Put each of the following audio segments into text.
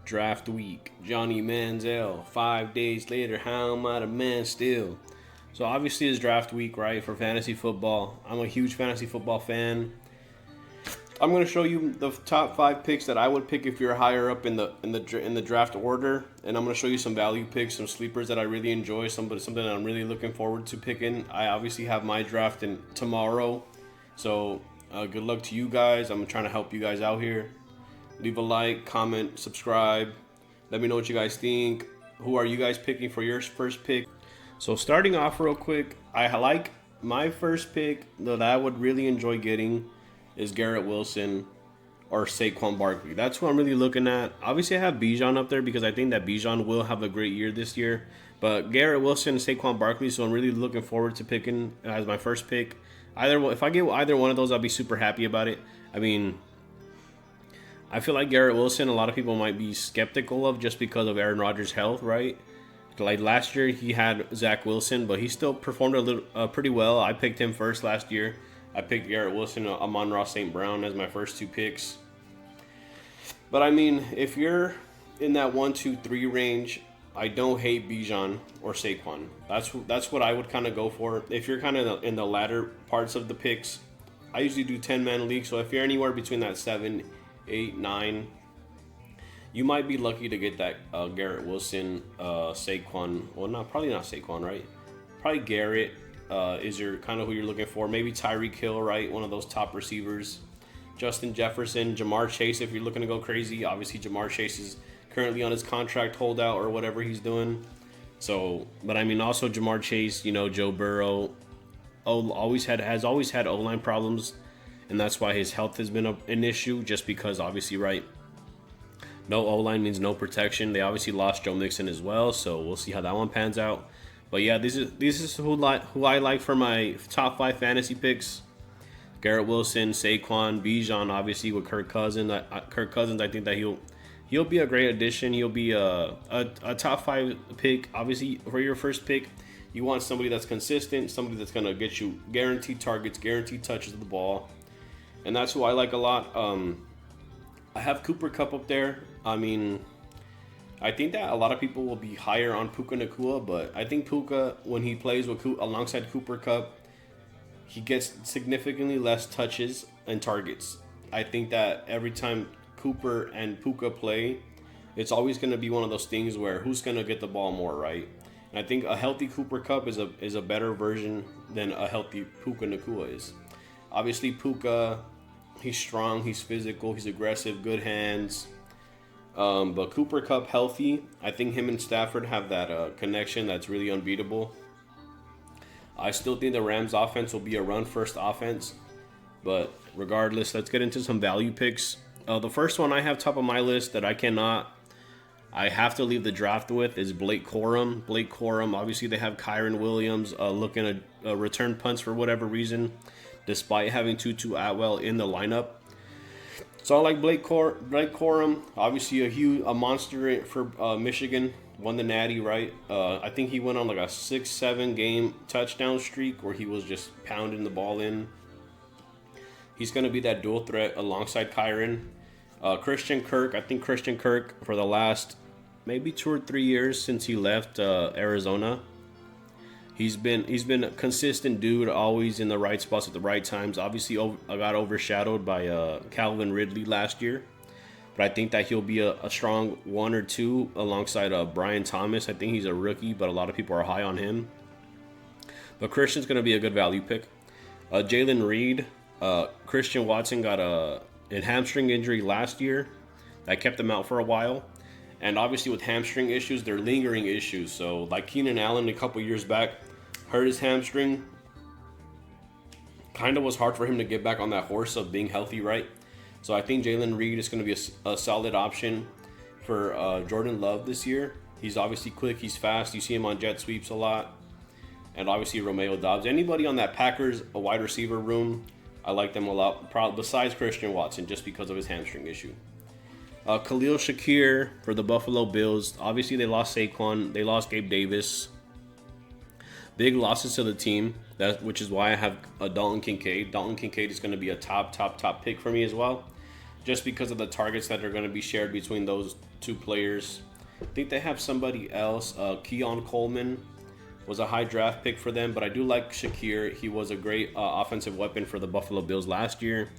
Draft week. Johnny Manziel. 5 days later, how am I the man still? So obviously it's draft week, right, for fantasy football. I'm a huge fantasy football fan. I'm going to show you the top 5 picks that I would pick if you're higher up in the draft order, and I'm going to show you some value picks, some sleepers that I really enjoy, something that I'm really looking forward to picking. I obviously have my draft in tomorrow, so good luck to you guys. I'm trying to help you guys out here. Leave a like, comment, subscribe. Let me know what you guys think. Who are you guys picking for your first pick? So starting off real quick, I like my first pick that I would really enjoy getting is Garrett Wilson or Saquon Barkley. That's who I'm really looking at. Obviously, I have Bijan up there because I think that Bijan will have a great year this year. But Garrett Wilson and Saquon Barkley, so I'm really looking forward to picking as my first pick. If I get either one of those, I'll be super happy about it. I mean, I feel like Garrett Wilson, a lot of people might be skeptical of just because of Aaron Rodgers' health, right? Like last year, he had Zach Wilson, but he still performed pretty well. I picked him first last year. I picked Garrett Wilson, Amon-Ra St. Brown as my first 2 picks. But I mean, if you're in that 1, 2, 3 range, I don't hate Bijan or Saquon. That's what I would kind of go for. If you're kind of in the latter parts of the picks, I usually do 10-man league. So if you're anywhere between that 7, 8, 9, you might be lucky to get that Garrett Wilson, Saquon. Well, probably not Saquon, right? Probably Garrett. Is your kind of who you're looking for. Maybe Tyreek Hill, right? One of those top receivers. Justin Jefferson, Jamar Chase, if you're looking to go crazy. Obviously, Jamar Chase is currently on his contract holdout or whatever he's doing. So, but I mean, also Jamar Chase, Joe Burrow, has always had O-line problems, and that's why his health has been an issue. Just because, obviously, right? No O-line means no protection. They obviously lost Joe Mixon as well, so we'll see how that one pans out. But yeah, this is who I like for my top 5 fantasy picks. Garrett Wilson, Saquon, Bijan, obviously with Kirk Cousins. Kirk Cousins, I think that he'll be a great addition. He'll be a top 5 pick. Obviously, for your first pick, you want somebody that's consistent, somebody that's gonna get you guaranteed targets, guaranteed touches of the ball, and that's who I like a lot. I have Cooper Kupp up there. I mean, I think that a lot of people will be higher on Puka Nacua, but I think Puka, when he plays alongside Cooper Kupp, he gets significantly less touches and targets. I think that every time Cooper and Puka play, it's always going to be one of those things where who's going to get the ball more, right? And I think a healthy Cooper Kupp is a better version than a healthy Puka Nacua is. Obviously, Puka, he's strong, he's physical, he's aggressive, good hands. But Cooper Kupp healthy, I think him and Stafford have that connection that's really unbeatable. I still think the Rams offense will be a run-first offense. But regardless, let's get into some value picks. The first one I have top of my list that I have to leave the draft with is Blake Corum. Blake Corum, obviously they have Kyren Williams looking to return punts for whatever reason, despite having Tutu Atwell in the lineup. So I like Blake Corum, obviously a monster for Michigan. Won the Natty, right? I think he went on like a 6-7 game touchdown streak where he was just pounding the ball in. He's going to be that dual threat alongside Kyren. Christian Kirk, I think Christian Kirk for the last maybe 2 or 3 years since he left Arizona, he's been a consistent dude, always in the right spots at the right times. Obviously, got overshadowed by Calvin Ridley last year, but I think that he'll be a strong 1 or 2 alongside Brian Thomas. I think he's a rookie, but a lot of people are high on him. But Christian's going to be a good value pick. Jalen Reed, Christian Watson got a hamstring injury last year that kept him out for a while. And obviously with hamstring issues, they're lingering issues. So like Keenan Allen a couple years back hurt his hamstring. Kind of was hard for him to get back on that horse of being healthy, right? So I think Jalen Reed is going to be a solid option for Jordan Love this year. He's obviously quick, he's fast. You see him on jet sweeps a lot. And obviously Romeo Doubs. Anybody on that Packers a wide receiver room, I like them a lot, besides Christian Watson, just because of his hamstring issue. Khalil Shakir for the Buffalo Bills. Obviously, they lost Saquon. They lost Gabe Davis. Big losses to the team, which is why I have Dalton Kincaid. Dalton Kincaid is going to be a top pick for me as well, just because of the targets that are going to be shared between those two players. I think they have somebody else. Keon Coleman was a high draft pick for them, but I do like Shakir. He was a great offensive weapon for the Buffalo Bills last year,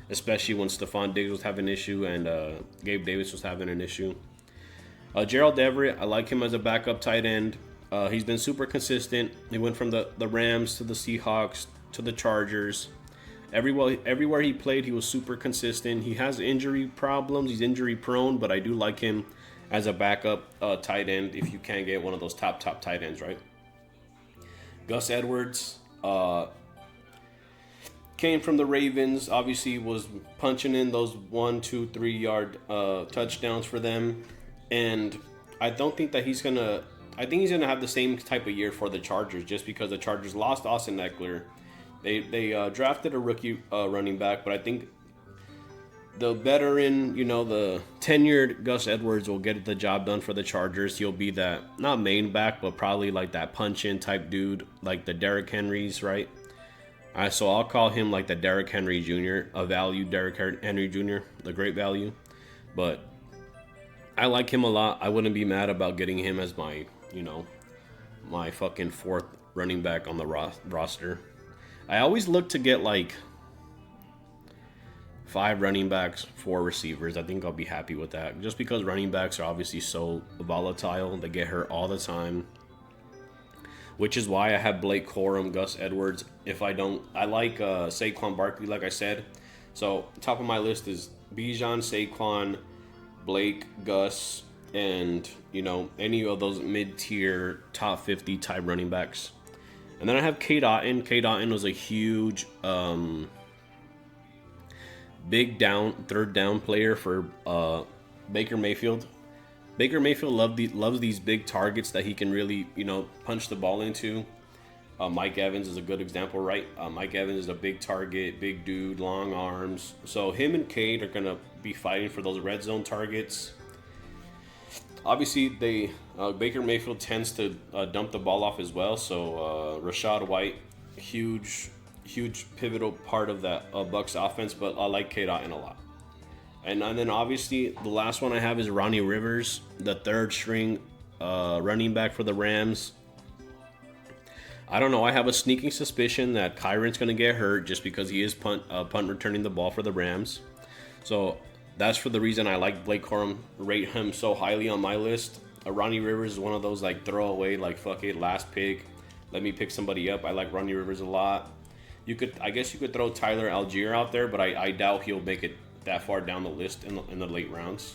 especially when Stephon Diggs was having an issue and Gabe Davis was having an issue. Gerald Everett, I like him as a backup tight end. He's been super consistent. He went from the Rams to the Seahawks to the Chargers. Everywhere he played, he was super consistent. He has injury problems. He's injury prone, but I do like him as a backup tight end if you can't get one of those top tight ends, right? Gus Edwards came from the Ravens. Obviously, was punching in those 1, 2, 3 yard touchdowns for them, and I don't think that he's gonna. I think he's gonna have the same type of year for the Chargers, just because the Chargers lost Austin Eckler. They drafted a rookie running back, but I think the veteran, the tenured Gus Edwards will get the job done for the Chargers. He'll be that, not main back, but probably like that punch-in type dude, like the Derrick Henrys, right? So I'll call him like the Derrick Henry Jr., a value Derrick Henry Jr., the great value. But I like him a lot. I wouldn't be mad about getting him as my, my fucking fourth running back on the roster. I always look to get like 5 running backs, 4 receivers. I think I'll be happy with that. Just because running backs are obviously so volatile. They get hurt all the time. Which is why I have Blake Corum, Gus Edwards. I like Saquon Barkley, like I said. So top of my list is Bijan, Saquon, Blake, Gus, and any of those mid-tier top 50 type running backs. And then I have Cade Otton. Cade Otton was a huge big third down player for Baker Mayfield. Baker Mayfield loves these big targets that he can really, punch the ball into. Mike Evans is a good example, right? Mike Evans is a big target, big dude, long arms. So him and Cade are going to be fighting for those red zone targets. Obviously, Baker Mayfield tends to dump the ball off as well. So Rachaad White, huge pivotal part of that Bucs offense. But I like Cade Otton a lot. And then obviously the last one I have is Ronnie Rivers, the third string running back for the Rams. I don't know. I have a sneaking suspicion that Kyron's going to get hurt just because he is punt returning the ball for the Rams. So that's for the reason I like Blake Corum, rate him so highly on my list. Ronnie Rivers is one of those like throwaway, like fuck it, last pick. Let me pick somebody up. I like Ronnie Rivers a lot. I guess you could throw Tyler Algier out there, but I doubt he'll make it that far down the list in the late rounds.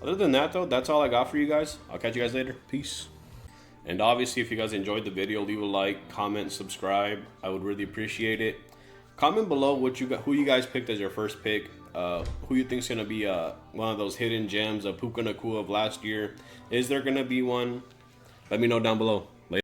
Other than that, though, that's all I got for you guys. I'll catch you guys later. Peace. And obviously, if you guys enjoyed the video, leave a like, comment, subscribe. I would really appreciate it. Comment below who you guys picked as your first pick. Who you think's gonna be one of those hidden gems, a Puka Nacua of last year. Is there gonna be one? Let me know down below.